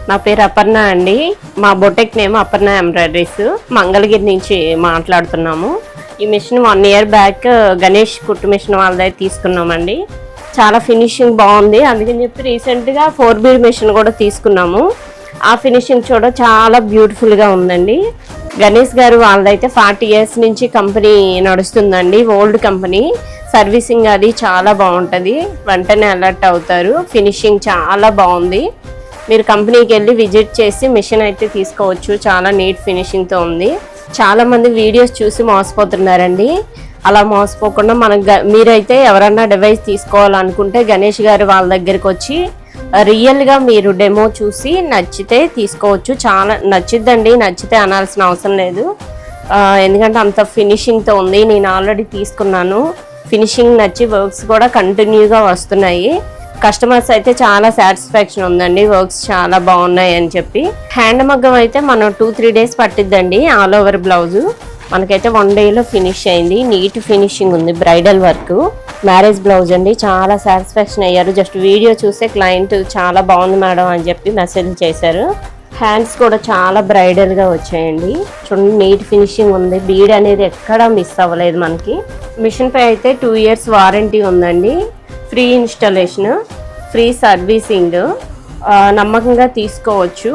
నా పేరు అపర్ణ అండి. మా boutique name Aparna embroideries, Mangalagiri నుంచి మాట్లాడుతున్నాము. ఈ మిషన్ 1 year బ్యాక్ గణేష్ కుట్టు మిషన్ వాళ్ళ దగ్గర తీసుకున్నామండి. చాలా ఫినిషింగ్ బాగుంది, అందుకని చెప్పి రీసెంట్గా 4 bead మిషన్ కూడా తీసుకున్నాము. ఆ ఫినిషింగ్ చూడ చాలా బ్యూటిఫుల్గా ఉందండి. గణేష్ గారు వాళ్ళదైతే 40 years నుంచి కంపెనీ నడుస్తుందండి. ఓల్డ్ కంపెనీ, సర్వీసింగ్ అది చాలా బాగుంటుంది, వెంటనే అలర్ట్ అవుతారు. ఫినిషింగ్ చాలా బాగుంది. మీరు కంపెనీకి వెళ్ళి విజిట్ చేసి మిషన్ అయితే తీసుకోవచ్చు. చాలా నీట్ ఫినిషింగ్తో ఉంది. చాలామంది వీడియోస్ చూసి మోసపోతున్నారండి. అలా మోసపోకుండా మీరైతే ఎవరన్నా డివైస్ తీసుకోవాలనుకుంటే గణేష్ గారు వాళ్ళ దగ్గరికి వచ్చి రియల్గా మీరు డెమో చూసి నచ్చితే తీసుకోవచ్చు. చాలా నచ్చిద్దండి, నచ్చితే అనాల్సిన అవసరం లేదు. ఎందుకంటే అంత ఫినిషింగ్తో ఉంది. నేను ఆల్రెడీ తీసుకున్నాను, ఫినిషింగ్ నచ్చి వర్క్స్ కూడా కంటిన్యూగా వస్తున్నాయి. కస్టమర్స్ అయితే చాలా సాటిస్ఫాక్షన్ ఉందండి, వర్క్స్ చాలా బాగున్నాయి అని చెప్పి. హ్యాండ్ మగ్గం అయితే మనం 2-3 days పట్టిద్దండి. ఆల్ ఓవర్ బ్లౌజు మనకైతే 1 dayలో ఫినిష్ అయింది. నీట్ ఫినిషింగ్ ఉంది, బ్రైడల్ వర్క్, మ్యారేజ్ బ్లౌజ్ అండి. చాలా సాటిస్ఫాక్షన్ అయ్యారు. జస్ట్ వీడియో చూస్తే క్లయింట్ చాలా బాగుంది మేడం అని చెప్పి మెసేజ్ చేశారు. హ్యాండ్స్ కూడా చాలా బ్రైడల్గా వచ్చాయండి. చూడండి, నీట్ ఫినిషింగ్ ఉంది. బీడ్ అనేది ఎక్కడా మిస్ అవ్వలేదు మనకి. మిషన్ పై అయితే 2 years వారంటీ ఉందండి. ఫ్రీ ఇన్స్టాలేషన్, ఫ్రీ సర్వీసింగ్, నమ్మకంగా తీసుకోవచ్చు.